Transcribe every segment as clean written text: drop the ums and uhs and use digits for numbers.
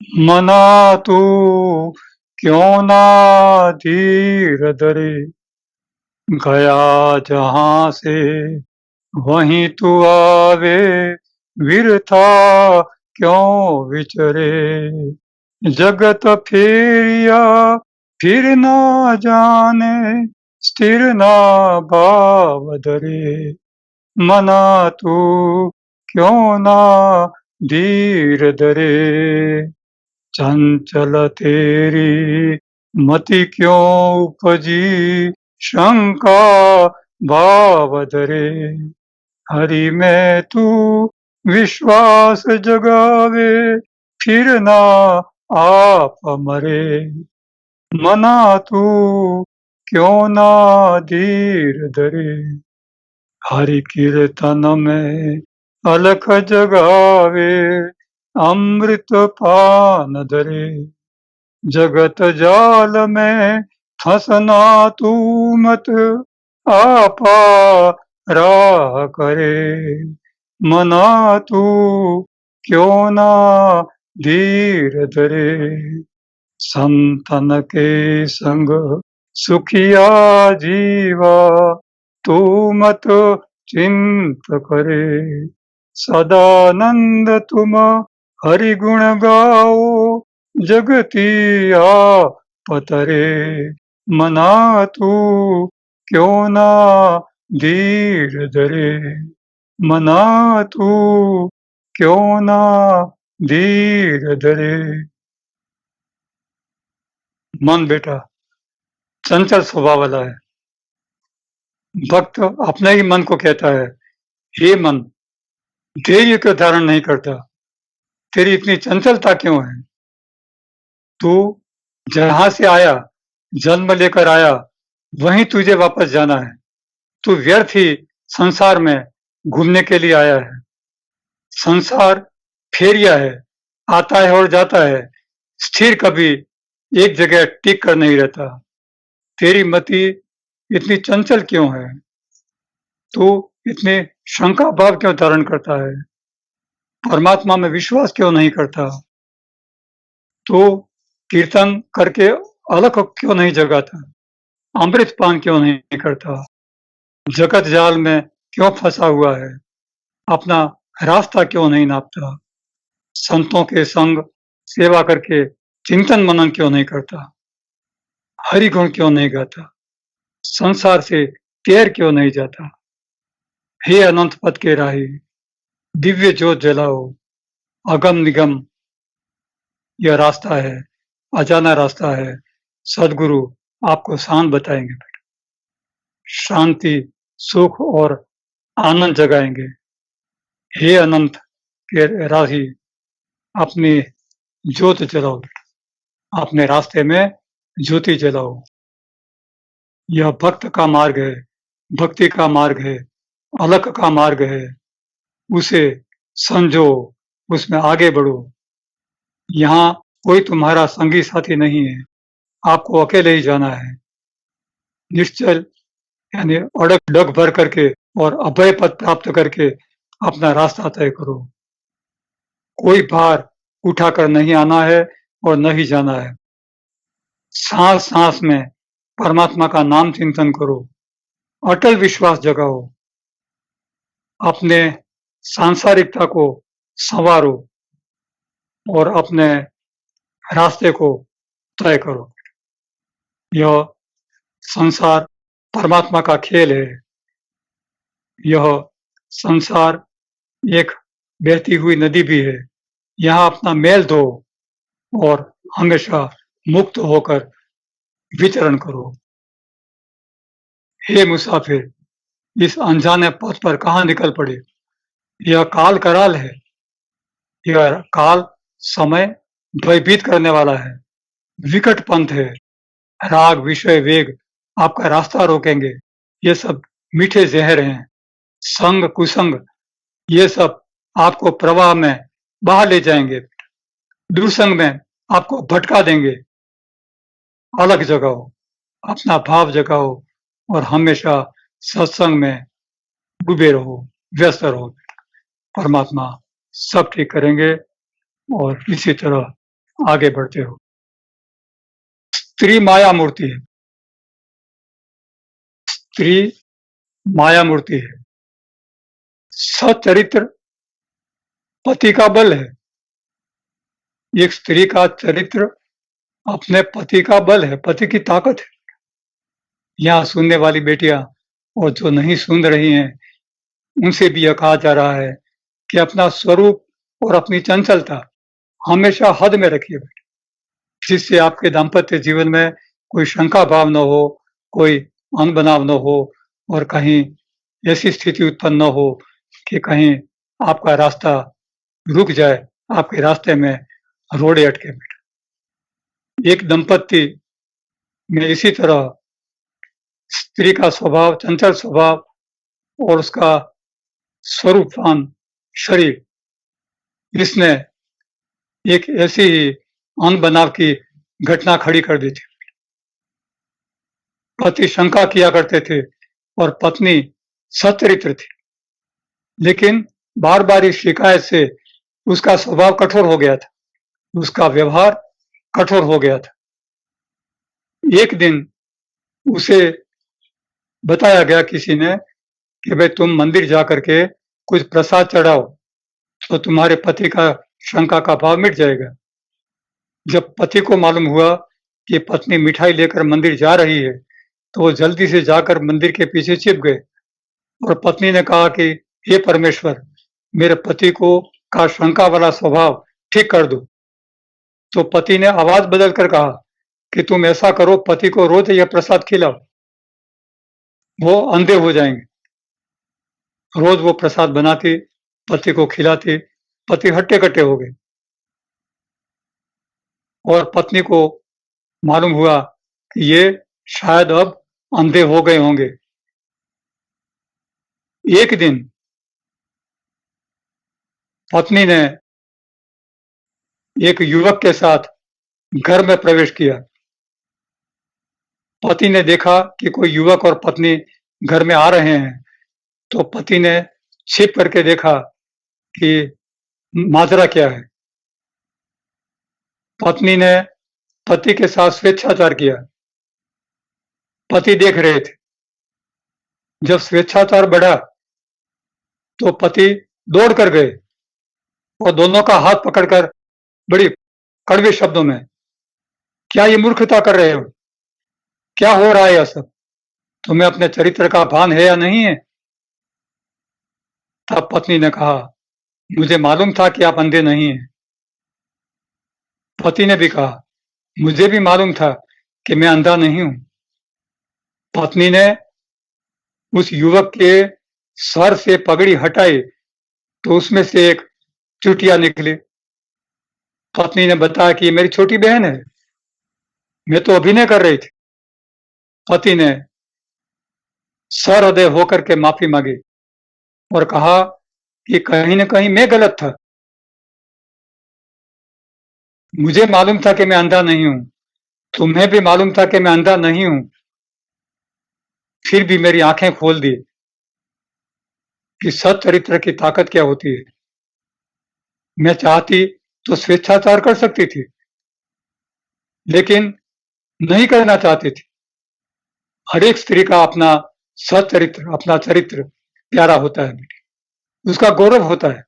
मना तू क्यों ना धीर धरे, गया जहां से वहीं तू आवे, विरथा क्यों विचरे। जगत फेरिया फिर ना जाने, स्थिर ना भाव धरे। मना तू क्यों ना धीर धरे, चंचल तेरी मति क्यों उपजी, शंका भाव धरे। हरि में तू विश्वास जगावे, फिर ना आप मरे। मना तू क्यों ना धीर धरे, हरि कीर्तन में अलख जगावे, अमृत पान धरे। जगत जाल में फंसना तू मत, आपा राह करे। मना तू क्यों ना धीर धरे, संतन के संग सुखिया जीवा, तू मत चिंत करे। सदानंद तुम हरि गुण गाओ, जगती आपतरे। मना तू क्यों ना धीर धरे, मना तू क्यों ना धीर धरे। मन बेटा चंचल स्वभाव वाला है। भक्त अपने ही मन को कहता है, हे मन, धैर्य क्यों धारण नहीं करता, तेरी इतनी चंचलता क्यों है। तू जहां से आया, जन्म लेकर आया, वहीं तुझे वापस जाना है। तू व्यर्थ ही संसार में घूमने के लिए आया है। संसार फेरिया है, आता है और जाता है, स्थिर कभी एक जगह टिक कर नहीं रहता। तेरी मति इतनी चंचल क्यों है, तू इतने शंका भाव क्यों धारण करता है, परमात्मा में विश्वास क्यों नहीं करता, तू कीर्तन करके अलख क्यों नहीं जगाता, अमृत पान क्यों नहीं करता, जगत जाल में क्यों फंसा हुआ है, अपना रास्ता क्यों नहीं नापता, संतों के संग सेवा करके चिंतन मनन क्यों नहीं करता, हरि गुण क्यों नहीं गाता, संसार से तेर क्यों नहीं जाता। हे अनंत पद के राही, दिव्य ज्योत जलाओ, अगम निगम यह रास्ता है, अजाना रास्ता है। सदगुरु आपको शांत बताएंगे, शांति, सुख और आनंद जगाएंगे। हे अनंत के राही, अपनी ज्योत जलाओ, अपने रास्ते में ज्योति जलाओ। यह भक्त का मार्ग है, भक्ति का मार्ग है, अलख का मार्ग है। उसे समझो, उसमें आगे बढ़ो। यहाँ कोई तुम्हारा संगी साथी नहीं है, आपको अकेले ही जाना है। निश्चल यानी अड़ग डग भर करके और अभय पद प्राप्त करके अपना रास्ता तय करो। कोई भार उठाकर नहीं आना है और नहीं जाना है। सांस सांस में परमात्मा का नाम चिंतन करो, अटल विश्वास जगाओ, अपने सांसारिकता को संवारो और अपने रास्ते को तय करो। यह संसार परमात्मा का खेल है। यह संसार एक बहती हुई नदी भी है। यहाँ अपना मैल धो और हमेशा मुक्त होकर विचरण करो। हे मुसाफिर, इस अनजाने पथ पर कहाँ निकल पड़े। यह काल कराल है। यह काल समय भयभीत करने वाला है। विकट पंथ है। राग विषय वेग आपका रास्ता रोकेंगे। ये सब मीठे जहर हैं। संग कुसंग ये सब आपको प्रवाह में बहा ले जाएंगे। दुर्संग में आपको भटका देंगे। अलग जगाओ, अपना भाव जगाओ और हमेशा सत्संग में डूबे रहो, व्यस्त रहो। परमात्मा सब ठीक करेंगे और इसी तरह आगे बढ़ते हो। स्त्री माया मूर्ति है, स्त्री माया मूर्ति है। सच्चरित्र पति का बल है। एक स्त्री का चरित्र अपने पति का बल है, पति की ताकत है। यहाँ सुनने वाली बेटियां और जो नहीं सुन रही हैं, उनसे भी यह कहा जा रहा है कि अपना स्वरूप और अपनी चंचलता हमेशा हद में रखिए, जिससे आपके दाम्पत्य जीवन में कोई शंका भाव न हो, कोई अनबनाव न हो और कहीं ऐसी स्थिति उत्पन्न न हो कि कहीं आपका रास्ता रुक जाए, आपके रास्ते में रोड़े अटके बैठे। एक दंपत्ति में इसी तरह स्त्री का स्वभाव, चंचल स्वभाव और उसका स्वरूपवान शरीर, इसने एक ऐसी ही अनबनाव की घटना खड़ी कर दी थी। पति शंका किया करते थे और पत्नी सच्चरित्र थी, लेकिन बार-बार इस शिकायत से उसका स्वभाव कठोर हो गया था, उसका व्यवहार कठोर हो गया था। एक दिन उसे बताया गया किसी ने कि भाई तुम मंदिर जाकर के कुछ प्रसाद चढ़ाओ, तो तुम्हारे पति का शंका का भाव मिट जाएगा। जब पति को मालूम हुआ कि पत्नी मिठाई लेकर मंदिर जा रही है, तो वो जल्दी से जाकर मंदिर के पीछे छिप गए और पत्नी ने कहा कि हे परमेश्वर, मेरे पति को का शंका वाला स्वभाव ठीक कर दो। तो पति ने आवाज बदल कर कहा कि तुम ऐसा करो, पति को रोज यह प्रसाद खिलाओ, वो अंधे हो जाएंगे। रोज वो प्रसाद बनाती, पति को खिलाती, पति हट्टे-कट्टे हो गए और पत्नी को मालूम हुआ कि ये शायद अब अंधे हो गए होंगे। एक दिन पत्नी ने एक युवक के साथ घर में प्रवेश किया। पति ने देखा कि कोई युवक और पत्नी घर में आ रहे हैं, तो पति ने छिप करके देखा कि माजरा क्या है। पत्नी ने पति के साथ स्वेच्छाचार किया। पति देख रहे थे। जब स्वेच्छाचार बढ़ा, तो पति दौड़ कर गए और दोनों का हाथ पकड़कर बड़ी कड़वे शब्दों में, क्या ये मूर्खता कर रहे हो? क्या हो रहा है यह सब? तुम्हें अपने चरित्र का भान है या नहीं है? तब पत्नी ने कहा, मुझे मालूम था कि आप अंधे नहीं हैं। पति ने भी कहा, मुझे भी मालूम था कि मैं अंधा नहीं हूं। पत्नी ने उस युवक के सर से पगड़ी हटाई, तो उसमें से एक चुटिया निकली। पत्नी ने बताया कि ये मेरी छोटी बहन है, मैं तो अभिनय कर रही थी। पति ने सहृदय होकर के माफी मांगी और कहा कि कहीं न कहीं मैं गलत था। मुझे मालूम था कि मैं अंधा नहीं हूं, तुम्हें भी मालूम था कि मैं अंधा नहीं हूं, फिर भी मेरी आंखें खोल दी कि सच्चरित्र की ताकत क्या होती है। मैं चाहती तो स्वेच्छाचार कर सकती थी, लेकिन नहीं करना चाहती थी। हर एक स्त्री का अपना सच्चरित्र, अपना चरित्र प्यारा होता है, उसका गौरव होता है।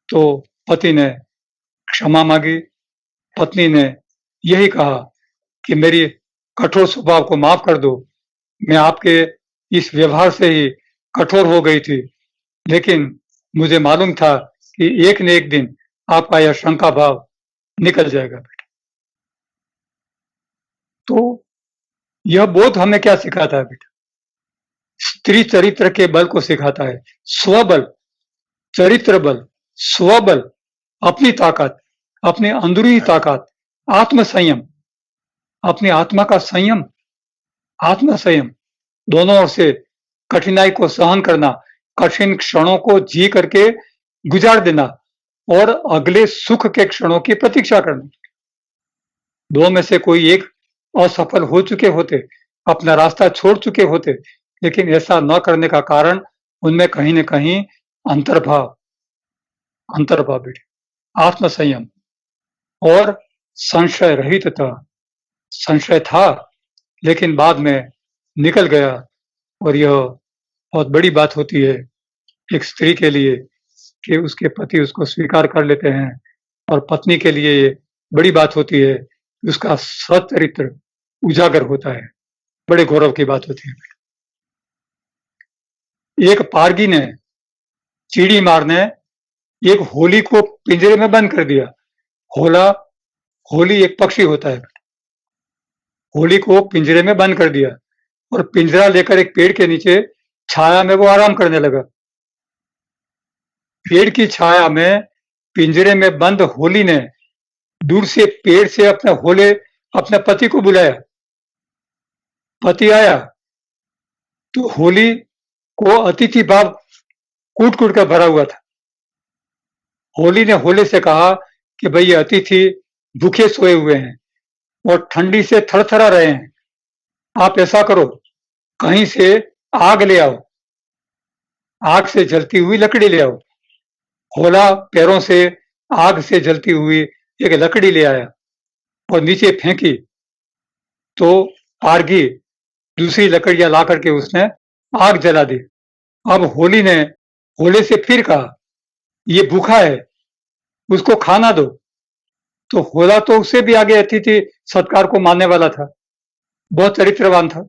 तो पति ने क्षमा मांगी। पत्नी ने यही कहा कि मेरी कठोर स्वभाव को माफ कर दो। मैं आपके इस व्यवहार से ही कठोर हो गई थी, लेकिन मुझे मालूम था कि एक न एक दिन आपका यह शंका भाव निकल जाएगा बेटा। तो यह बोध हमें क्या सिखाता है बेटा? स्त्री चरित्र के बल को सिखाता है। स्वबल, चरित्र बल, स्वबल, अपनी ताकत, अपनी अंदरूनी ताकत, आत्म संयम, अपनी आत्मा का संयम, आत्म संयम, दोनों ओर से कठिनाई को सहन करना, कठिन क्षणों को जी करके गुजार देना और अगले सुख के क्षणों की प्रतीक्षा करना। दो में से कोई एक असफल हो चुके होते, अपना रास्ता छोड़ चुके होते, लेकिन ऐसा न करने का कारण उनमें कहीं न कहीं अंतर्भाव, अंतर्भाव बेटे, आत्मसंयम और संशय रहितता। संशय था, लेकिन बाद में निकल गया और यह बहुत बड़ी बात होती है एक स्त्री के लिए कि उसके पति उसको स्वीकार कर लेते हैं और पत्नी के लिए ये बड़ी बात होती है कि उसका सच्चरित्र उजागर होता है। बड़े गौरव की बात होती है। एक पारगी ने चीड़ी मारने एक होली को पिंजरे में बंद कर दिया। होली एक पक्षी होता है। होली को पिंजरे में बंद कर दिया और पिंजरा लेकर एक पेड़ के नीचे छाया में वो आराम करने लगा। पेड़ की छाया में पिंजरे में बंद होली ने दूर से पेड़ से अपने पति को बुलाया। पति आया तो होली को अतिथि भाव कूट कूट कर भरा हुआ था। होली ने होले से कहा कि भाई ये अतिथि भूखे सोए हुए हैं और ठंडी से थरथरा रहे हैं। आप ऐसा करो, कहीं से आग ले आओ, आग से जलती हुई लकड़ी ले आओ। होला पैरों से आग से जलती हुई एक लकड़ी ले आया और नीचे फेंकी तो पारगी दूसरी लकड़ियां ला करके उसने आग जला दी। अब होली ने होले से फिर कहा, ये भूखा है, उसको खाना दो। तो होला तो उससे भी आगे अतिथि सत्कार को मानने वाला था, बहुत चरित्रवान था।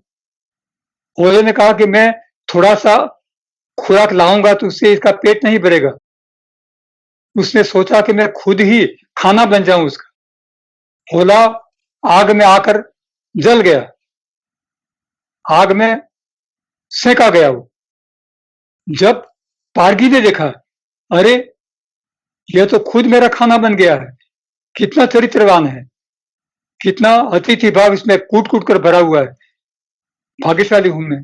होले ने कहा कि मैं थोड़ा सा खुराक लाऊंगा तो उससे इसका पेट नहीं भरेगा। उसने सोचा कि मैं खुद ही खाना बन जाऊं उसका। होला आग में आकर जल गया, आग में सेका गया वो। जब पारगी ने देखा, अरे यह तो खुद मेरा खाना बन गया है, कितना चरित्रवान है, कितना अतिथि भाव इसमें कूट कूट कर भरा हुआ है, भाग्यशाली हूं मैं।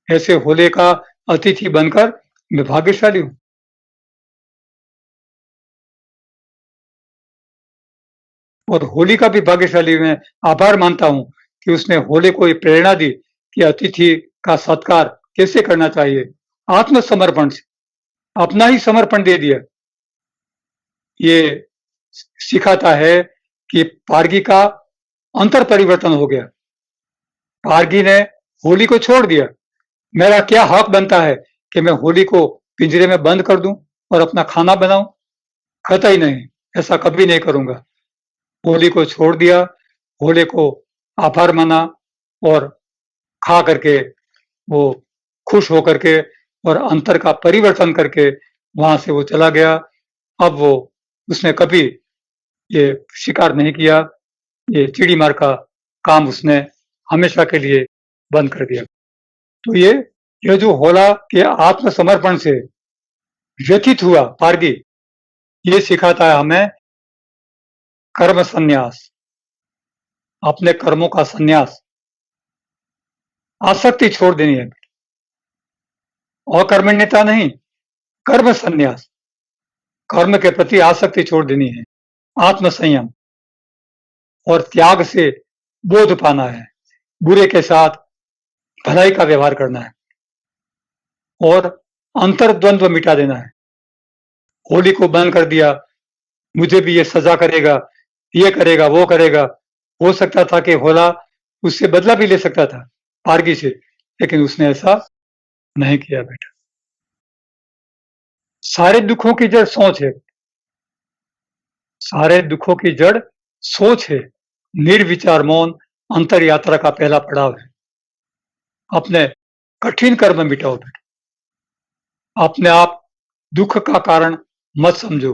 ऐसे होले का अतिथि बनकर मैं भाग्यशाली हूं। और होली का भी भाग्यशाली मैं आभार मानता हूं कि उसने होले को ये प्रेरणा दी कि अतिथि का सत्कार कैसे करना चाहिए, आत्मसमर्पण से अपना ही समर्पण दे दिया। ये सिखाता है कि पारगी का अंतर परिवर्तन हो गया। पारगी ने होली को छोड़ दिया। मेरा क्या हक बनता है कि मैं होली को पिंजरे में बंद कर दूं और अपना खाना बनाऊं? कतई नहीं, ऐसा कभी नहीं करूंगा। होली को छोड़ दिया, होली को आभार माना और खा करके वो खुश होकर के और अंतर का परिवर्तन करके वहां से वो चला गया। अब वो उसने कभी ये स्वीकार नहीं किया, ये चिड़ी मार का काम उसने हमेशा के लिए बंद कर दिया। तो ये जो होला के आत्मसमर्पण से व्यथित हुआ पारगी, ये सिखाता है हमें कर्म संन्यास, अपने कर्मों का संन्यास, आसक्ति छोड़ देनी है। अकर्मण्यता नहीं, कर्म संन्यास, कर्म के प्रति आसक्ति छोड़ देनी है। आत्मसंयम और त्याग से बोध पाना है, बुरे के साथ भलाई का व्यवहार करना है और अंतर्द्वंद्व मिटा देना है। होली को बंद कर दिया, मुझे भी ये सजा करेगा, ये करेगा, वो करेगा। हो सकता था कि होला उससे बदला भी ले सकता था पारगी से, लेकिन उसने ऐसा नहीं किया बेटा। सारे दुखों की जड़ सोच है, सारे दुखों की जड़ सोच है। निर्विचार मौन अंतर यात्रा का पहला पड़ाव है। अपने कठिन कर्म मिटाओ बेटा। अपने आप दुख का कारण मत समझो।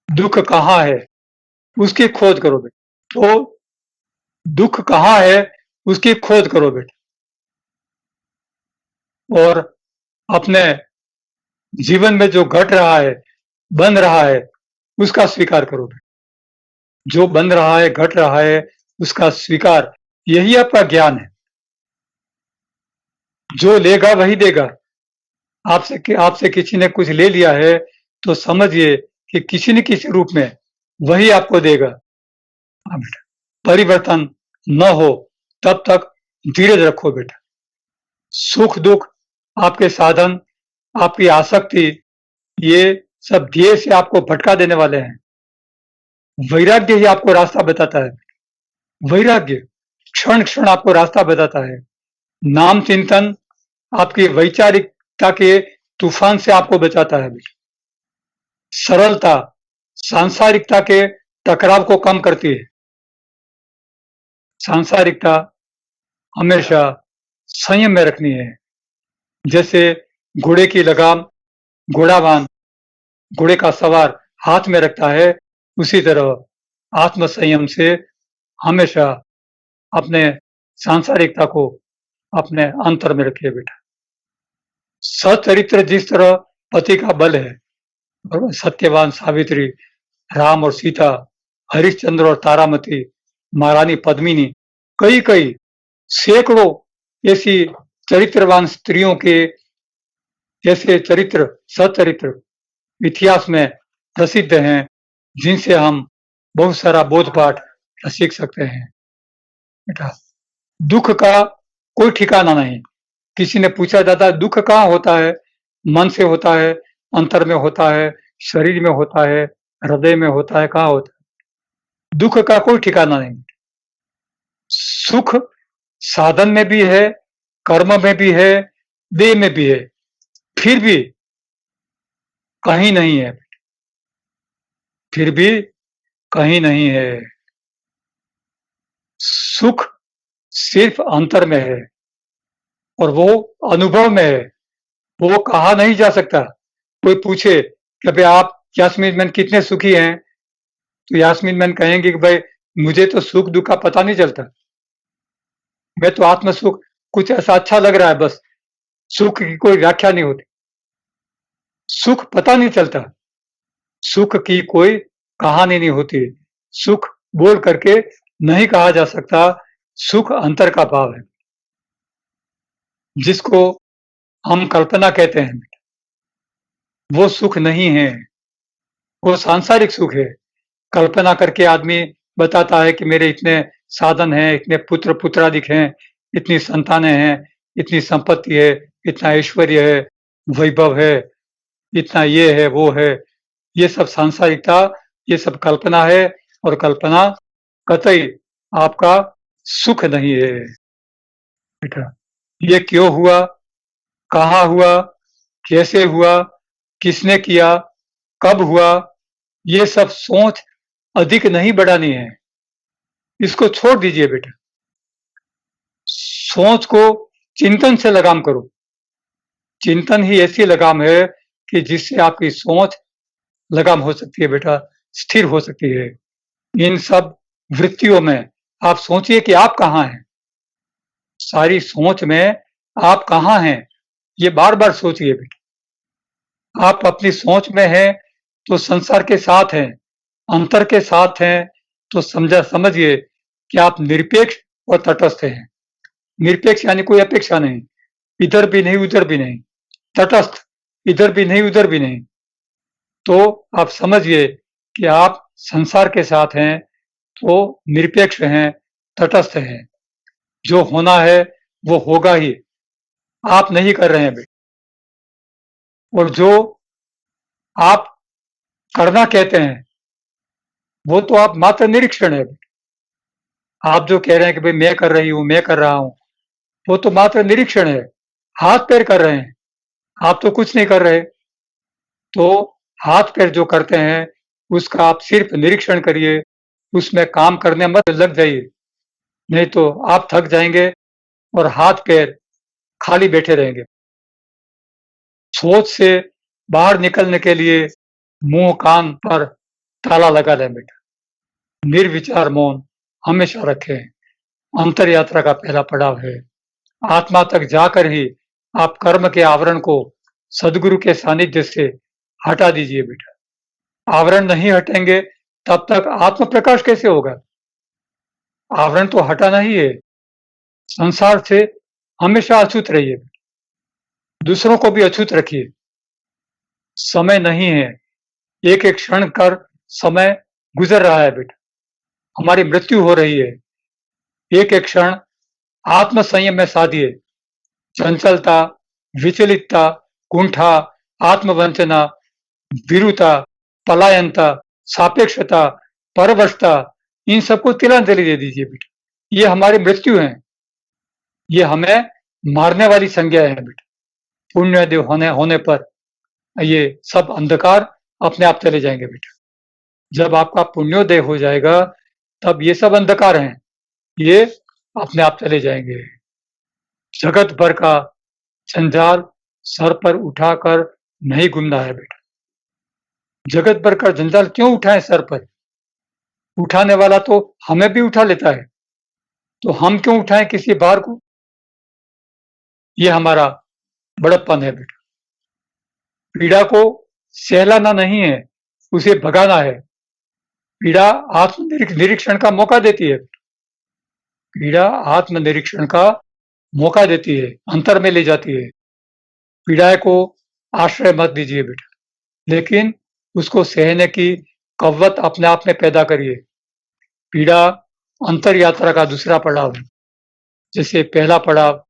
दुख कहाँ है उसकी खोज करो बेटा। तो दुख कहाँ है उसकी खोज करो बेटा और अपने जीवन में जो घट रहा है, बन रहा है, उसका स्वीकार करो बेटा। जो बन रहा है, घट रहा है, उसका स्वीकार, यही आपका ज्ञान है। जो लेगा वही देगा। आपसे किसी ने कुछ ले लिया है तो समझिए कि किसी न किसी रूप में वही आपको देगा। हाँ बेटा, परिवर्तन न हो तब तक धीरज रखो बेटा। सुख दुख आपके साधन, आपकी आसक्ति, ये सब ध्येय से आपको भटका देने वाले हैं। वैराग्य ही आपको रास्ता बताता है। वैराग्य क्षण क्षण आपको रास्ता बताता है। नाम चिंतन आपकी वैचारिकता के तूफान से आपको बचाता है। सरलता सांसारिकता के टकराव को कम करती है। सांसारिकता हमेशा संयम में रखनी है। जैसे घोड़े की लगाम घोड़ावान घोड़े का सवार हाथ में रखता है, उसी तरह आत्म संयम से हमेशा अपने सांसारिकता को अपने अंतर में रखिए बेटा। सचरित्र जिस तरह पति का बल है, सत्यवान सावित्री, राम और सीता, हरिश्चंद्र और तारामती, महारानी पद्मिनी, कई कई सैकड़ों ऐसी चरित्रवान स्त्रियों के जैसे चरित्र सचरित्र इतिहास में प्रसिद्ध हैं, जिनसे हम बहुत सारा बोधपाठ सीख सकते हैं। बेटा दुख का कोई ठिकाना नहीं। किसी ने पूछा दादा दुख कहाँ होता है? मन से होता है, अंतर में होता है, शरीर में होता है, हृदय में होता है, कहाँ होता है? दुख का कोई ठिकाना नहीं। सुख साधन में भी है, कर्म में भी है, देह में भी है, फिर भी कहीं नहीं है। फिर भी कहीं नहीं है। सुख सिर्फ अंतर में है और वो अनुभव में है, वो कहा नहीं जा सकता। कोई पूछे कि भाई आप यास्मीन मैन कितने सुखी हैं, तो यास्मीन मैन कहेंगे कि भाई मुझे तो सुख दुख का पता नहीं चलता, मैं तो आत्म सुख कुछ ऐसा अच्छा लग रहा है, बस सुख की कोई व्याख्या नहीं होती। सुख पता नहीं चलता, सुख की कोई कहानी नहीं होती, सुख बोल करके नहीं कहा जा सकता। सुख अंतर का भाव है, जिसको हम कल्पना कहते हैं, वो सुख नहीं है, वो सांसारिक सुख है। कल्पना करके आदमी बताता है कि मेरे इतने साधन हैं, इतने पुत्र पुत्रादिक हैं, इतनी संतानें हैं, इतनी संपत्ति है, इतना ऐश्वर्य है, वैभव है, इतना ये है, वो है। ये सब सांसारिकता, ये सब कल्पना है और कल्पना कतई आपका सुख नहीं है। बेटा ये क्यों हुआ, कहाँ हुआ, कैसे हुआ, किसने किया, कब हुआ, ये सब सोच अधिक नहीं बढ़ानी है। इसको छोड़ दीजिए बेटा। सोच को चिंतन से लगाम करो। चिंतन ही ऐसी लगाम है कि जिससे आपकी सोच लगाम हो सकती है बेटा, स्थिर हो सकती है। इन सब वृत्तियों में आप सोचिए कि आप कहाँ हैं। सारी सोच में आप कहाँ हैं, ये बार बार सोचिए बेटा। आप अपनी सोच में हैं तो संसार के साथ हैं, अंतर के साथ हैं, तो समझिए कि आप निरपेक्ष और तटस्थ हैं। निरपेक्ष यानी कोई अपेक्षा नहीं, इधर भी नहीं उधर भी नहीं, तटस्थ, इधर भी नहीं उधर भी नहीं। तो आप समझिए कि आप संसार के साथ हैं तो निरपेक्ष हैं, तटस्थ हैं। जो होना है वो होगा ही, आप नहीं कर रहे हैं बेटा। और जो आप करना कहते हैं वो तो आप मात्र निरीक्षण है। आप जो कह रहे हैं कि भाई मैं कर रही हूं, मैं कर रहा हूं, वो तो मात्र निरीक्षण है। हाथ पैर कर रहे हैं, आप तो कुछ नहीं कर रहे। तो हाथ पैर जो करते हैं उसका आप सिर्फ निरीक्षण करिए, उसमें काम करने मत लग जाइए, नहीं तो आप थक जाएंगे और हाथ पैर खाली बैठे रहेंगे। सोच से बाहर निकलने के लिए मुंह कान पर ताला लगा लें बेटा। निर्विचार मौन हमेशा रखें। अंतर यात्रा का पहला पड़ाव है। आत्मा तक जाकर ही आप कर्म के आवरण को सदगुरु के सानिध्य से हटा दीजिए बेटा। आवरण नहीं हटेंगे तब तक आत्म प्रकाश कैसे होगा? आवरण तो हटाना ही है। संसार से हमेशा अछूत रहिए, दूसरों को भी अछूत रखिए। समय नहीं है, एक एक क्षण कर समय गुजर रहा है बेटा, हमारी मृत्यु हो रही है। एक एक क्षण आत्म संयम में साधिए। चंचलता, विचलितता, कुंठा, आत्मवंचना, विरुता, पलायनता, सापेक्षता, परवशता, इन सबको तिलांजलि दे दीजिए बेटा। ये हमारी मृत्यु है, ये हमें मारने वाली संज्ञा है बेटा। पुण्योदय होने पर ये सब अंधकार अपने आप चले जाएंगे बेटा। जब आपका पुण्योदय हो जाएगा तब ये सब अंधकार हैं, ये अपने आप चले जाएंगे। जगत भर का जंजाल सर पर उठाकर नहीं घूमना है बेटा। जगत भर का जंजाल क्यों उठाएं सर पर? उठाने वाला तो हमें भी उठा लेता है, तो हम क्यों उठाएं किसी भार को? ये हमारा बड़प्पन है बेटा। पीड़ा को सहलाना नहीं है, उसे भगाना है। पीड़ा आत्मनिरीक्षण का मौका देती है। पीड़ा आत्मनिरीक्षण का मौका देती है, अंतर में ले जाती है। पीड़ा को आश्रय मत दीजिए बेटा, लेकिन उसको सहने की कव्वत अपने आप में पैदा करिए। पीड़ा अंतर यात्रा का दूसरा पड़ाव है। जैसे पहला पड़ाव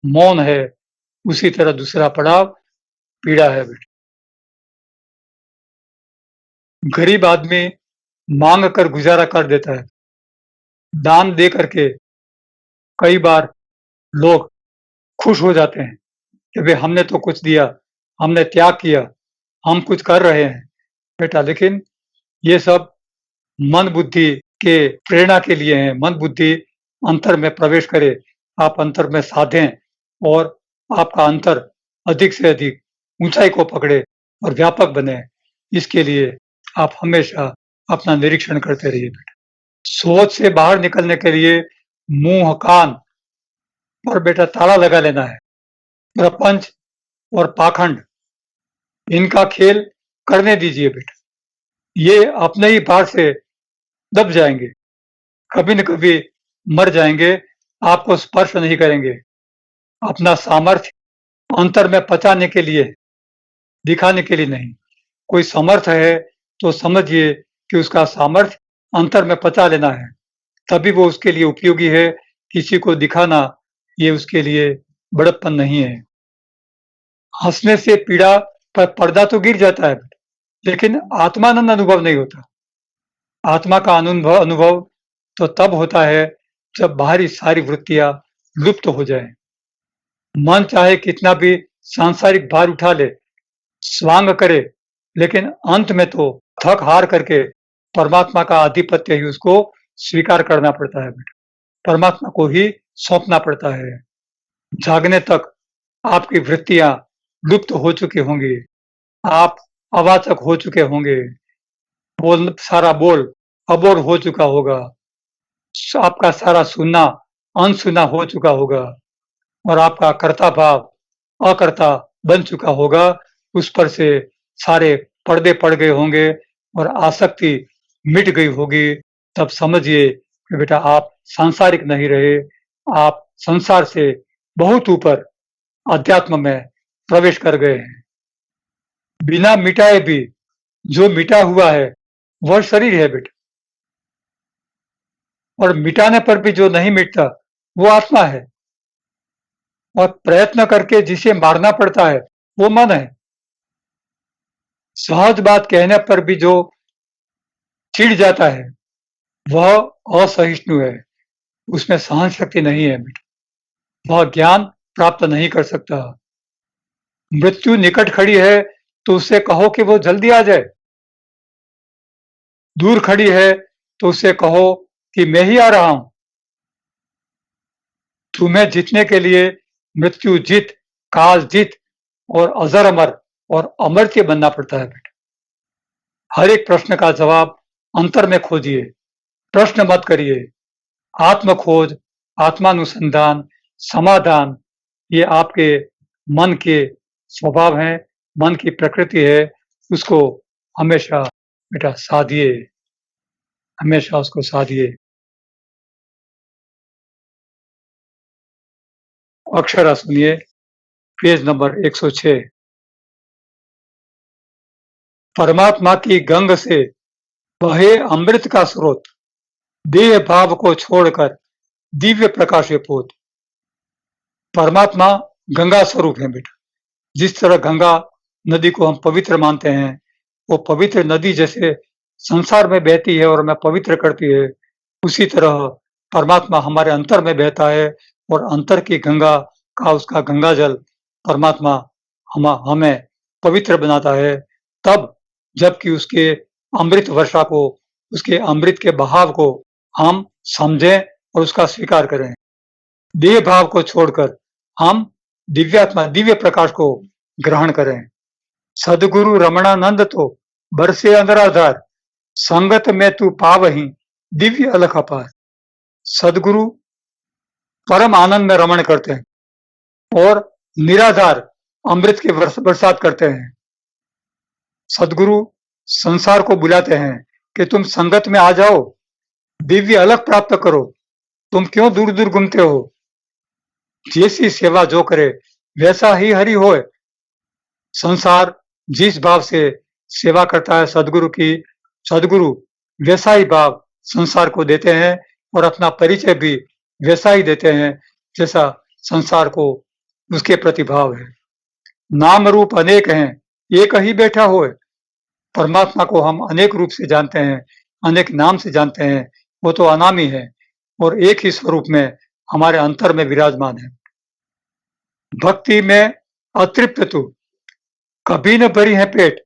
मौन है, उसी तरह दूसरा पड़ाव पीड़ा है बेटा। गरीब आदमी मांग कर गुजारा कर देता है, दान दे करके कई बार लोग खुश हो जाते हैं कि भाई हमने तो कुछ दिया, हमने त्याग किया, हम कुछ कर रहे हैं बेटा। लेकिन ये सब मन बुद्धि के प्रेरणा के लिए है। मन बुद्धि अंतर में प्रवेश करे, आप अंतर में साधें और आपका अंतर अधिक से अधिक ऊंचाई को पकड़े और व्यापक बने। इसके लिए आप हमेशा अपना निरीक्षण करते रहिए बेटा। सोच से बाहर निकलने के लिए मुंह कान पर बेटा ताला लगा लेना है। प्रपंच और पाखंड इनका खेल करने दीजिए बेटा। ये अपने ही भार से दब जाएंगे, कभी न कभी मर जाएंगे, आपको स्पर्श नहीं करेंगे। अपना सामर्थ्य अंतर में पचाने के लिए, दिखाने के लिए नहीं। कोई समर्थ है तो समझिए कि उसका सामर्थ्य अंतर में पचा लेना है, तभी वो उसके लिए उपयोगी है। किसी को दिखाना ये उसके लिए बड़प्पन नहीं है। हंसने से पीड़ा पर पर्दा तो गिर जाता है, लेकिन आत्मानंद अनुभव नहीं होता। आत्मा का अनुभव तो तब होता है जब बाहरी सारी वृत्तियां लुप्त हो जाएं। मन चाहे कितना भी सांसारिक भार उठा ले, स्वांग करे, लेकिन अंत में तो थक हार करके परमात्मा का आधिपत्य ही उसको स्वीकार करना पड़ता है बेटा। परमात्मा को ही सौंपना पड़ता है। जागने तक आपकी वृत्तियां लुप्त हो चुकी होंगी, आप अवाचक हो चुके होंगे, सारा बोल अबोल हो चुका होगा, आपका सारा सुनना अनसुना हो चुका होगा और आपका कर्ता भाव अकर्ता बन चुका होगा। उस पर से सारे पर्दे पड़ गए होंगे और आसक्ति मिट गई होगी। तब समझिए कि बेटा आप सांसारिक नहीं रहे, आप संसार से बहुत ऊपर अध्यात्म में प्रवेश कर गए हैं। बिना मिटाए भी जो मिटा हुआ है वह शरीर है बेटा, और मिटाने पर भी जो नहीं मिटता वो आत्मा है। और प्रयत्न करके जिसे मारना पड़ता है वो मन है। सहज बात कहने पर भी जो चिढ़ जाता है वह असहिष्णु है, उसमें सहन शक्ति नहीं है बेटा, वह ज्ञान प्राप्त नहीं कर सकता। मृत्यु निकट खड़ी है तो उससे कहो कि वो जल्दी आ जाए, दूर खड़ी है तो उससे कहो कि मैं ही आ रहा हूं। तुम्हें जीतने के लिए मृत्यु जीत, काल जीत और अजर अमर और अमर्त्य बनना पड़ता है बेटा। हर एक प्रश्न का जवाब अंतर में खोजिए, प्रश्न मत करिए। आत्म खोज, आत्मानुसंधान, समाधान ये आपके मन के स्वभाव हैं, मन की प्रकृति है। उसको हमेशा बेटा साधिए, हमेशा उसको साधिए। अक्षरा सुनिए, पेज नंबर 106। परमात्मा की गंग से बहे अमृत का स्रोत, देह भाव को छोड़कर दिव्य प्रकाश पोत। परमात्मा गंगा स्वरूप है बेटा। जिस तरह गंगा नदी को हम पवित्र मानते हैं, वो पवित्र नदी जैसे संसार में बहती है और हमें पवित्र करती है, उसी तरह परमात्मा हमारे अंतर में बहता है और अंतर की गंगा का उसका गंगा जल परमात्मा हमें पवित्र बनाता है। तब जबकि उसके अमृत वर्षा को, उसके अमृत के बहाव को हम समझें और उसका स्वीकार करें। देह भाव को छोड़कर हम दिव्यात्मा, दिव्य प्रकाश को ग्रहण करें। सदगुरु रमणानंद तो बरसे अंधराधार, संगत में तू पावहीं दिव्य अलख अपार। सदगुरु परम आनंद में रमण करते हैं और निराधार अमृत की बरसात करते हैं। सदगुरु संसार को बुलाते हैं कि तुम संगत में आ जाओ, दिव्य अलख प्राप्त करो, तुम क्यों दूर दूर घूमते हो। जैसी सेवा जो करे वैसा ही हरि होए। संसार जिस भाव से सेवा करता है सदगुरु की, सदगुरु वैसा ही भाव संसार को देते हैं और अपना परिचय भी वैसा ही देते हैं जैसा संसार को उसके प्रति भाव है। नाम रूप अनेक हैं, एक ही बैठा होए। परमात्मा को हम अनेक रूप से जानते हैं, अनेक नाम से जानते हैं, वो तो अनामी है और एक ही स्वरूप में हमारे अंतर में विराजमान है। भक्ति में अतृप्त तू कभी न भरी है पेट,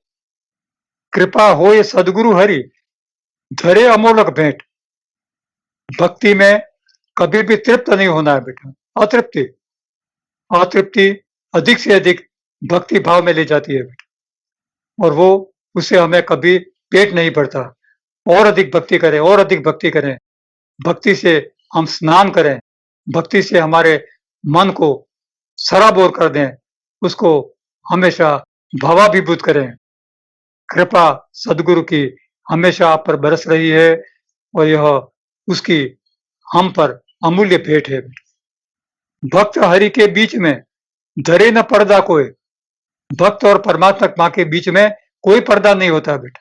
कृपा हो ये सदगुरु हरि धरे अमोलक भेंट। भक्ति में कभी भी तृप्त नहीं होना है बेटा, अतृप्ति, अतृप्ति अधिक से अधिक भक्ति भाव में ले जाती है बेटा, और वो उससे हमें कभी पेट नहीं भरता। और अधिक भक्ति करें, और अधिक भक्ति करें, भक्ति से हम स्नान करें, भक्ति से हमारे मन को सराबोर कर दें, उसको हमेशा भावाभिभूत करें। कृपा सदगुरु की हमेशा आप पर बरस रही है और यह उसकी हम पर अमूल्य भेंट है। भक्त हरि के बीच में धरे न पर्दा कोई, भक्त और परमात्मा के बीच में कोई पर्दा नहीं होता बेटा,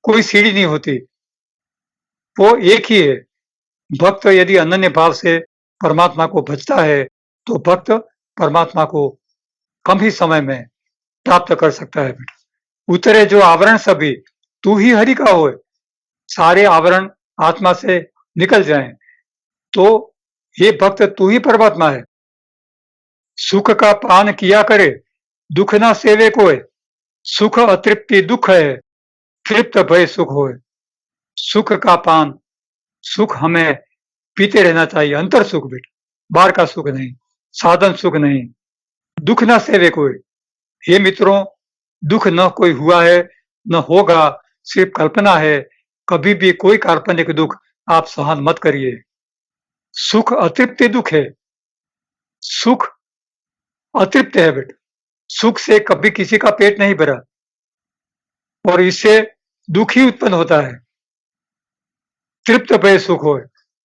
कोई सीढ़ी नहीं होती, वो एक ही है। भक्त यदि अनन्य भाव से परमात्मा को भजता है तो भक्त परमात्मा को कम ही समय में प्राप्त कर सकता है बेटा। उतरे जो आवरण सभी तू ही हरि का होए, सारे आवरण आत्मा से निकल जाएं तो ये भक्त तू ही परमात्मा है। सुख का पान किया करे, दुख ना सेवे कोय, सुख अतृप्ति दुख है, तृप्त भय सुख होए। सुख का पान, सुख हमें पीते रहना चाहिए, अंतर सुख बेटा, बाहर का सुख नहीं, साधन सुख नहीं। दुख ना सेवे कोई, हे मित्रों, दुख न कोई हुआ है न होगा, सिर्फ कल्पना है। कभी भी कोई काल्पनिक दुख आप सहन मत करिए। सुख अतृप्त दुख है, सुख अतृप्त है बेटा, सुख से कभी किसी का पेट नहीं भरा और इससे दुख ही उत्पन्न होता है। तृप्त भय सुख हो,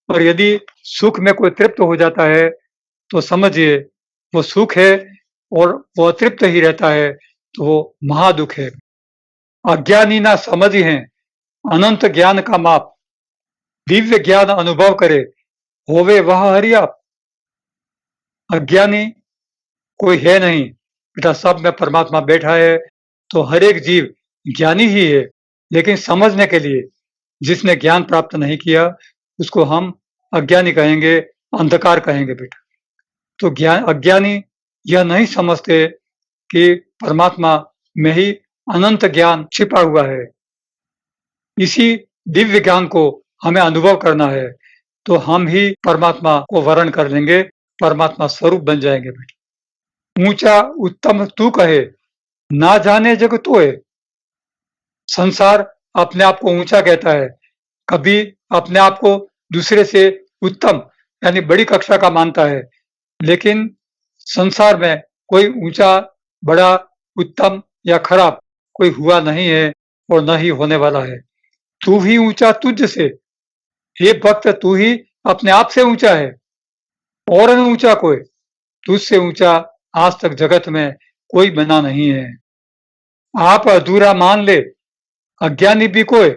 और यदि सुख में कोई तृप्त हो जाता है तो समझिए वो सुख है और वो अतृप्त ही रहता है तो वो महादुख है। अज्ञानी ना समझ हैं अनंत ज्ञान का माप, दिव्य ज्ञान अनुभव करे होवे वह हरि आप। अज्ञानी कोई है नहीं बेटा, सब में परमात्मा बैठा है, तो हर एक जीव ज्ञानी ही है। लेकिन समझने के लिए जिसने ज्ञान प्राप्त नहीं किया उसको हम अज्ञानी कहेंगे, अंधकार कहेंगे बेटा। तो अज्ञानी यह नहीं समझते कि परमात्मा में ही अनंत ज्ञान छिपा हुआ है। इसी दिव्य ज्ञान को हमें अनुभव करना है तो हम ही परमात्मा को वर्ण कर लेंगे, परमात्मा स्वरूप बन जाएंगे बेटा। ऊंचा उत्तम तू कहे, ना जाने जग तोए। संसार अपने आप को ऊंचा कहता है, कभी अपने आप को दूसरे से उत्तम यानी बड़ी कक्षा का मानता है, लेकिन संसार में कोई ऊंचा, बड़ा, उत्तम या खराब कोई हुआ नहीं है और न ही होने वाला है। तू ही ऊंचा तुझ से, हे भक्त, तू ही अपने आप से ऊंचा है और न ऊंचा कोई। तुझसे ऊंचा आज तक जगत में कोई बना नहीं है। आप अधूरा मान ले, अज्ञानी भी कोई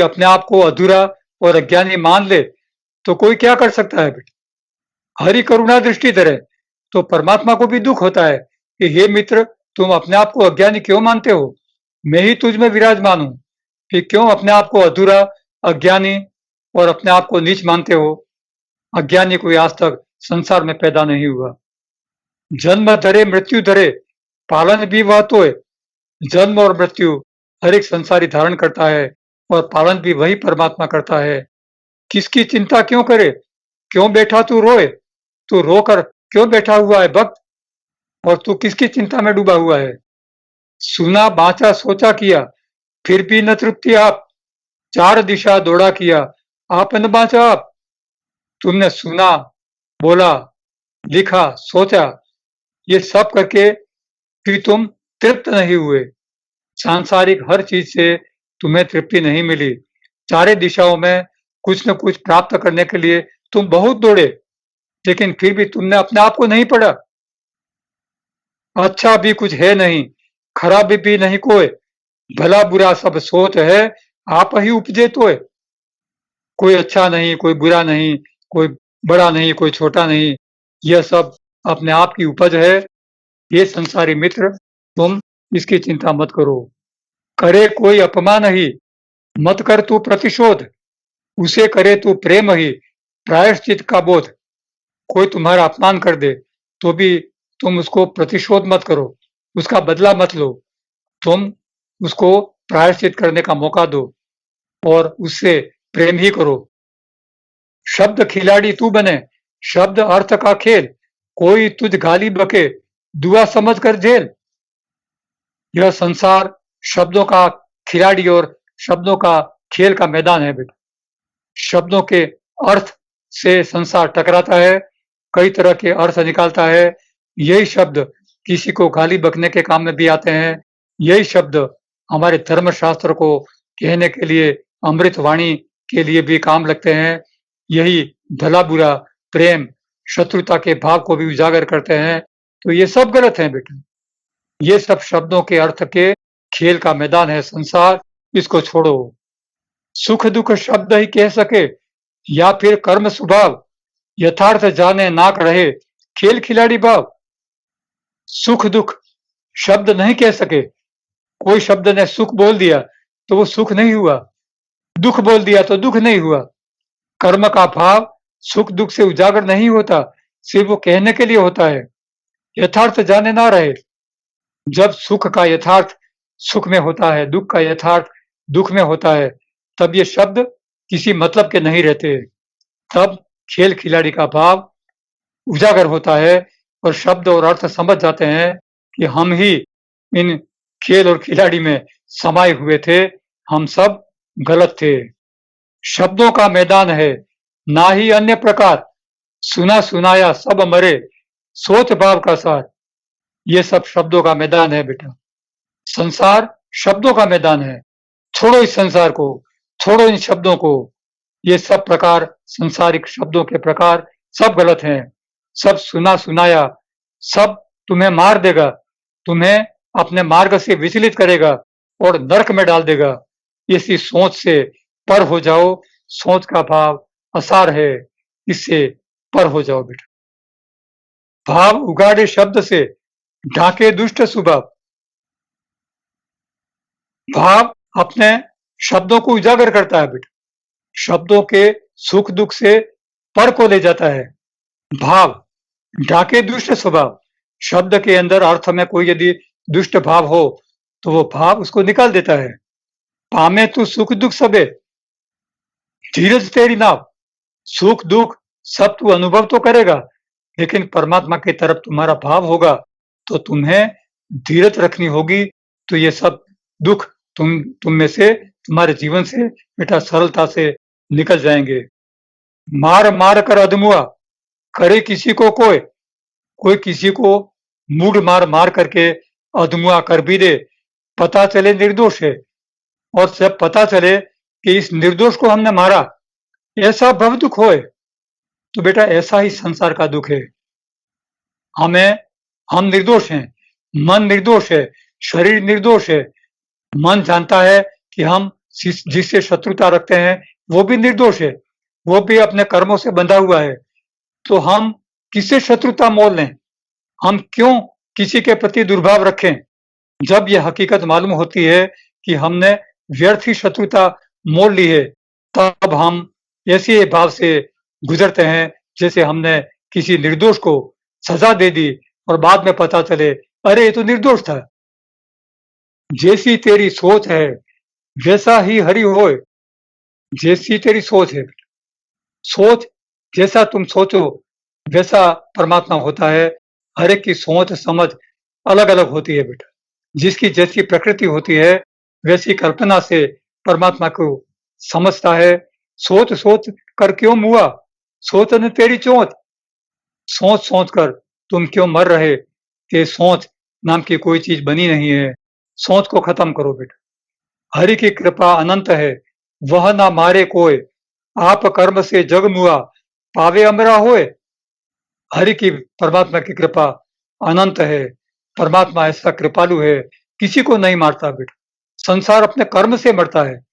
अपने आप को अधूरा और अज्ञानी मान ले तो कोई क्या कर सकता है बेटा। हरि करुणा दृष्टि धरे तो परमात्मा को भी दुख होता है कि हे मित्र, तुम अपने आप को अज्ञानी क्यों मानते हो, मैं ही तुझ में विराजमान हूँ, फिर क्यों अपने आप को अधूरा, अज्ञानी और अपने आप को नीच मानते हो? अज्ञानी कोई आज तक संसार में पैदा नहीं हुआ। जन्म धरे मृत्यु धरे, पालन भी वह तो है। जन्म और मृत्यु हर एक संसारी धारण करता है और पालन भी वही परमात्मा करता है। किसकी चिंता क्यों करे? क्यों बैठा तू रोए? तू रोकर क्यों बैठा हुआ है भक्त? और तू किसकी चिंता में डूबा हुआ है? सुना बाचा सोचा किया, फिर भी न तृप्ति आप। चार दिशा दौड़ा किया, आप न बाचा आप। तुमने सुना, बोला, लिखा, सोचा, ये सब करके फिर तुम तृप्त नहीं हुए। सांसारिक हर चीज से तुम्हें तृप्ति नहीं मिली। चारे दिशाओं में कुछ न कुछ प्राप्त करने के लिए तुम बहुत दौड़े, लेकिन फिर भी तुमने अपने आप को नहीं पढ़ा। अच्छा भी कुछ है नहीं, खराब भी नहीं कोई, भला बुरा सब सोच है, आप ही उपजे तोय। कोई अच्छा नहीं, कोई बुरा नहीं, कोई बड़ा नहीं, कोई छोटा नहीं, यह सब अपने आप की उपज है। ये संसारी मित्र, तुम इसकी चिंता मत करो। करे कोई अपमान ही, मत कर तू प्रतिशोध। उसे करे तू प्रेम ही, प्रायश्चित का बोध। कोई तुम्हारा अपमान कर दे, तो भी तुम उसको प्रतिशोध मत करो, उसका बदला मत लो। तुम उसको प्रायश्चित करने का मौका दो और उससे प्रेम ही करो। शब्द खिलाड़ी तू बने, शब्द अर्थ का खेल। कोई तुझ गाली बके, दुआ समझ कर झेल। यह संसार शब्दों का खिलाड़ी और शब्दों का खेल का मैदान है बेटा। शब्दों के अर्थ से संसार टकराता है, कई तरह के अर्थ निकालता है। यही शब्द किसी को गाली बकने के काम में भी आते हैं। यही शब्द हमारे धर्म शास्त्र को कहने के लिए, अमृत वाणी के लिए भी काम लगते हैं। यही भला बुरा, प्रेम, शत्रुता के भाव को भी उजागर करते हैं। तो ये सब गलत है बेटा। ये सब शब्दों के अर्थ के खेल का मैदान है संसार, इसको छोड़ो। सुख दुख शब्द ही कह सके या फिर कर्म स्वभाव, यथार्थ जाने नाक रहे, खेल खिलाड़ी भाव। सुख दुख शब्द नहीं कह सके। कोई शब्द ने सुख बोल दिया तो वो सुख नहीं हुआ, दुख बोल दिया तो दुख नहीं हुआ। कर्म का भाव सुख दुख से उजागर नहीं होता, सिर्फ वो कहने के लिए होता है। यथार्थ जाने ना रहे। जब सुख का यथार्थ सुख में होता है, दुख का यथार्थ दुख में होता है, तब ये शब्द किसी मतलब के नहीं रहते। तब खेल खिलाड़ी का भाव उजागर होता है और शब्द और अर्थ समझ जाते हैं कि हम ही इन खेल और खिलाड़ी में समाये हुए थे, हम सब गलत थे। शब्दों का मैदान है, ना ही अन्य प्रकार। सुना सुनाया सब मरे, सोच भाव का सार। ये सब शब्दों का मैदान है बेटा। संसार शब्दों का मैदान है। छोड़ो इस संसार को, छोड़ो इन शब्दों को। ये सब प्रकार, संसारिक शब्दों के प्रकार सब गलत हैं। सब सुना सुनाया, सब तुम्हें मार देगा, तुम्हें अपने मार्ग से विचलित करेगा और नरक में डाल देगा। इसी सोच से पर हो जाओ। सोच का भाव असार है, इससे पर हो जाओ बेटा। भाव उगाड़े शब्द से, ढाके दुष्ट स्वभाव। भाव अपने शब्दों को उजागर करता है बेटा। शब्दों के सुख दुख से पर को ले जाता है। भाव ढाके दुष्ट स्वभाव। शब्द के अंदर अर्थ में कोई यदि दुष्ट भाव हो तो वो भाव उसको निकाल देता है। पामे तू सुख दुख सबे, धीरज तेरी नाव। सुख दुख सब तू अनुभव तो करेगा, लेकिन परमात्मा की तरफ तुम्हारा भाव होगा तो तुम्हें धीरज रखनी होगी। तो ये सब दुख तुम में से, तुम्हारे जीवन से बेटा सरलता से निकल जाएंगे। मार मार कर अधमुआ, करे किसी को कोई किसी को मूड मार मार करके अधमुआ कर भी दे, पता चले निर्दोष है, और जब पता चले कि इस निर्दोष को हमने मारा, ऐसा भव दुख होए, तो बेटा ऐसा ही संसार का दुख है। हम निर्दोष हैं, मन निर्दोष है, शरीर निर्दोष है। मन जानता है कि हम जिससे शत्रुता रखते हैं वो भी निर्दोष है, वो भी अपने कर्मों से बंधा हुआ है। तो हम किससे शत्रुता मोल लें? हम क्यों किसी के प्रति दुर्भाव रखें? जब यह हकीकत मालूम होती है कि हमने व्यर्थ ही शत्रुता मोल ली है, तब हम ऐसे भाव से गुजरते हैं जैसे हमने किसी निर्दोष को सजा दे दी और बाद में पता चले, अरे ये तो निर्दोष था। जैसी तेरी सोच है वैसा ही हरि होए। जैसी तेरी सोच है, सोच जैसा तुम सोचो वैसा परमात्मा होता है। हर एक की सोच समझ अलग अलग होती है बेटा। जिसकी जैसी प्रकृति होती है वैसी कल्पना से परमात्मा को समझता है। सोच सोच कर क्यों मुआ, सोच न तेरी चोंच। सोच सोच कर तुम क्यों मर रहे, कि सोच नाम की कोई चीज बनी नहीं है। सोच को खत्म करो बेटा। हरि की कृपा अनंत है, वह ना मारे कोय। आप कर्म से जग मुआ, पावे अमरा होए। हरि की परमात्मा की कृपा अनंत है। परमात्मा ऐसा कृपालु है, किसी को नहीं मारता बेटा। संसार अपने कर्म से मरता है,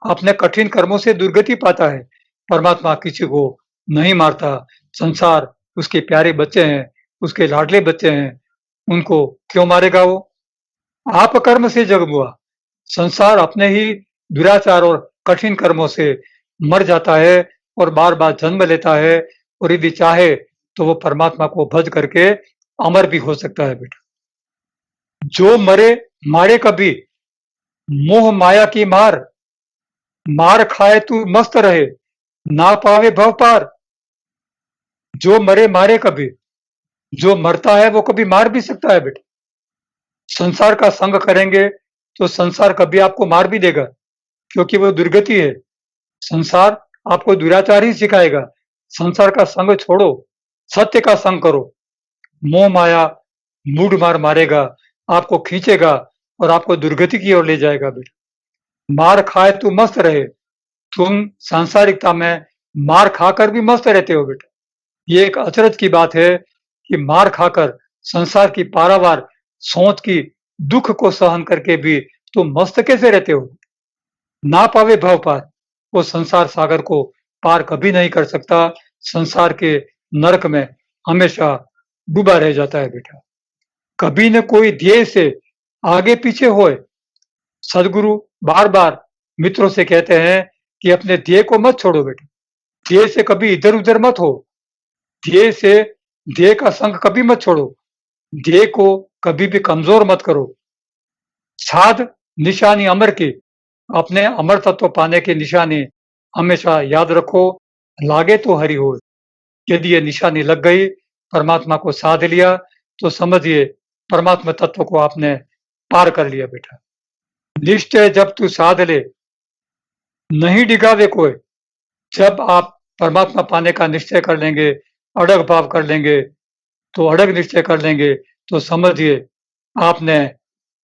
अपने कठिन कर्मों से दुर्गति पाता है। परमात्मा किसी को नहीं मारता। संसार उसके प्यारे बच्चे हैं, उसके लाडले बच्चे हैं, उनको क्यों मारेगा वो? आप कर्म से जग मुआ। संसार अपने ही दुराचार और कठिन कर्मों से मर जाता है और बार-बार जन्म लेता है, और यदि चाहे तो वो परमात्मा को भज करके अमर भी हो सकता है बेटा। जो मरे मारे कभी, मोह माया की मार। मार खाए तू मस्त रहे, ना पावे भव पार। जो मरे मारे कभी, जो मरता है वो कभी मार भी सकता है बेटा। संसार का संग करेंगे तो संसार कभी आपको मार भी देगा, क्योंकि वो दुर्गति है। संसार आपको दुराचार ही सिखाएगा। संसार का संग छोड़ो, सत्य का संग करो। मोह माया मूढ़ मार मारेगा, आपको खींचेगा और आपको दुर्गति की ओर ले जाएगा बेटा। मार खाए तू मस्त रहे। तुम सांसारिकता में मार खाकर भी मस्त रहते हो बेटा। ये एक अचरज की बात है कि मार खाकर संसार की पारावार सोच की दुख को सहन करके भी तुम मस्त कैसे रहते हो? ना पावे भव पार। वो संसार सागर को पार कभी नहीं कर सकता। संसार के नरक में हमेशा डूबा रह जाता है बेटा। कभी न कोई ध्येय से आगे पीछे होए। सदगुरु बार बार मित्रों से कहते हैं कि अपने ध्येय को मत छोड़ो बेटा। ध्येय से कभी इधर उधर मत हो। ध्येय से ध्येय का संग कभी मत छोड़ो। ध्येय को कभी भी कमजोर मत करो। साध निशानी अमर की। अपने अमर तत्व पाने की निशानी हमेशा याद रखो। लागे तो हरि हो। यदि ये निशानी लग गई, परमात्मा को साध लिया, तो समझिए परमात्मा तत्व को आपने पार कर लिया बेटा। निश्चय जब तू साध ले, नहीं डिगावे कोई। जब आप परमात्मा पाने का निश्चय कर लेंगे, अड़ग भाव कर लेंगे, तो अड़ग निश्चय कर लेंगे, तो समझिए आपने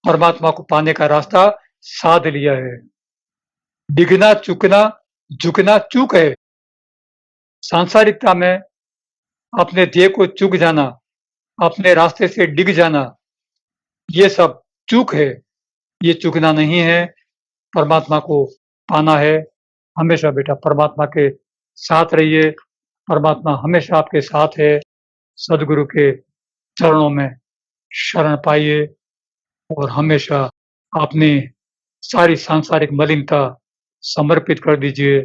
परमात्मा को पाने का रास्ता साध लिया है। डिगना चुकना झुकना चूक है। सांसारिकता में अपने ध्येय को चूक जाना, अपने रास्ते से डिग जाना, ये सब चूक है। ये चूकना नहीं है। परमात्मा को पाना है। हमेशा बेटा परमात्मा के साथ रहिए। परमात्मा हमेशा आपके साथ है। सदगुरु के चरणों में शरण पाइए और हमेशा अपनी सारी सांसारिक मलिनता समर्पित कर दीजिए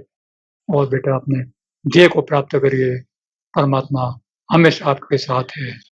और बेटा अपने ध्येय को प्राप्त करिए। परमात्मा हमेशा आपके साथ है।